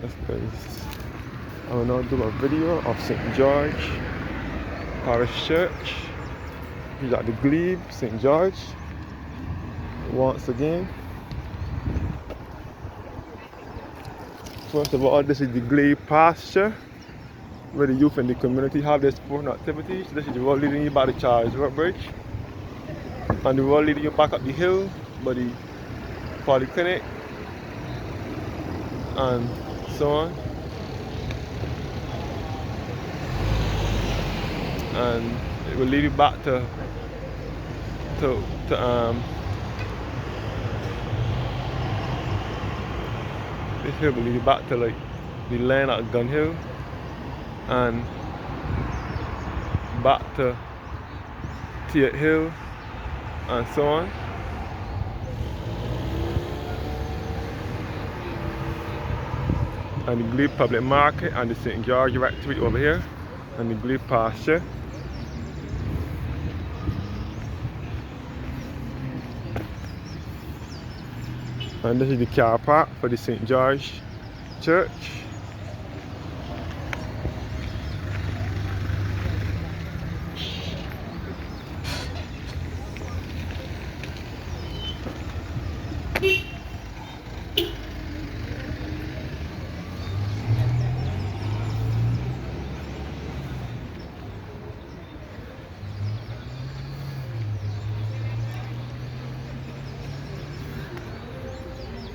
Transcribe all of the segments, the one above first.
That's because I will now do a video of St. George Parish Church. He's at the Glebe, St. George. Once again, first of all, this is the Glebe pasture where the youth and the community have their sporting activities. This is the road leading you by the Charles River Bridge, and the road leading you back up the hill by the polyclinic and so on. And it will lead you back to this hill will lead you back to like the land at Gun Hill and back to Tiet Hill and so on. And the Glebe Public Market and the St. George Rectory over here and the Glebe pasture. And this is the car park for the St. George Church.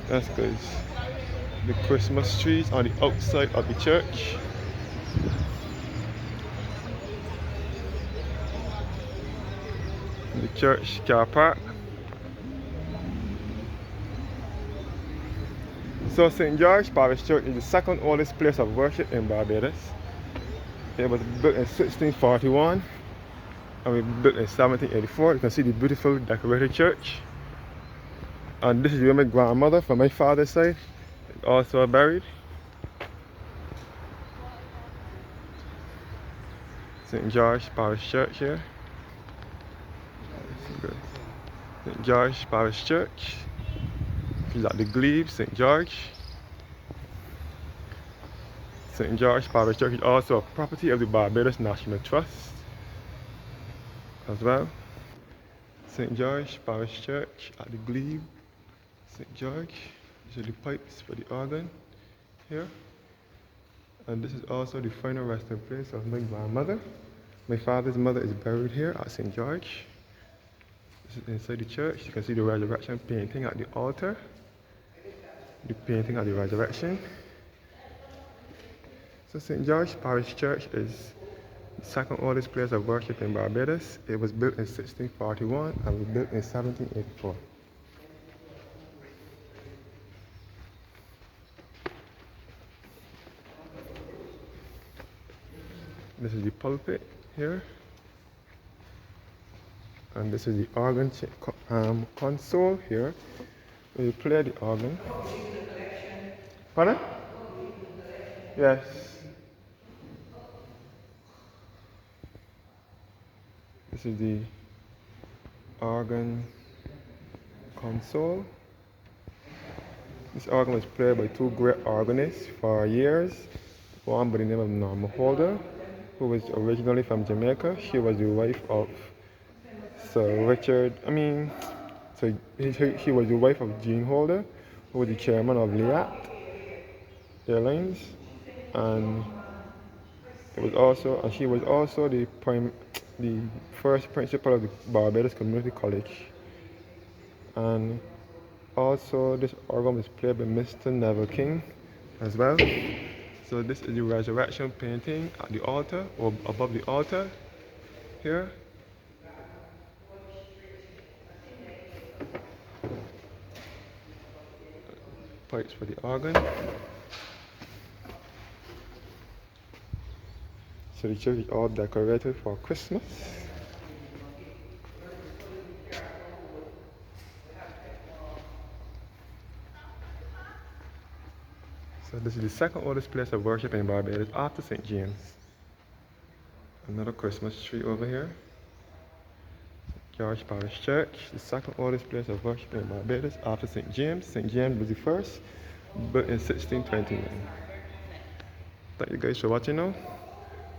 That's because the Christmas trees on the outside of the church. The church car park. So St. George Parish Church is the second oldest place of worship in Barbados. It was built in 1641 and we built in 1784. You can see the beautiful decorated church. And this is where my grandmother from my father's side is also buried. St. George Parish Church here. St. George Parish Church. She's at the Glebe, St. George. St. George Parish Church is also a property of the Barbados National Trust as well. St. George Parish Church at the Glebe, St. George. These are the pipes for the organ here. And this is also the final resting place of my grandmother. My father's mother is buried here at St. George. This is inside the church. You can see the resurrection painting at the altar. The painting at the resurrection. So St. George Parish Church is the second oldest place of worship in Barbados. It was built in 1641 and was built in 1784. This is the pulpit here. And this is the organ console here, where you play the organ. Pardon? Yes. This is the organ console. This organ was played by two great organists for years. One by the name of Norma Holder, who was originally from Jamaica. She was the wife of Sir Richard, she was the wife of Jean Holder, who was the chairman of Liat Airlines, and she was also the first principal of the Barbados Community College. And also this organ was played by Mr. Neville King as well. So this is the resurrection painting at the altar, or above the altar here. Pipes for the organ. So the church is all decorated for Christmas. So this is the second oldest place of worship in Barbados after St. James. Another Christmas tree over here. George Parish Church, the second oldest place of worship in Barbados after St. James. St. James was the first, built in 1629. Thank you guys for watching now,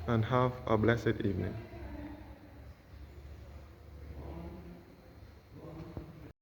and have a blessed evening.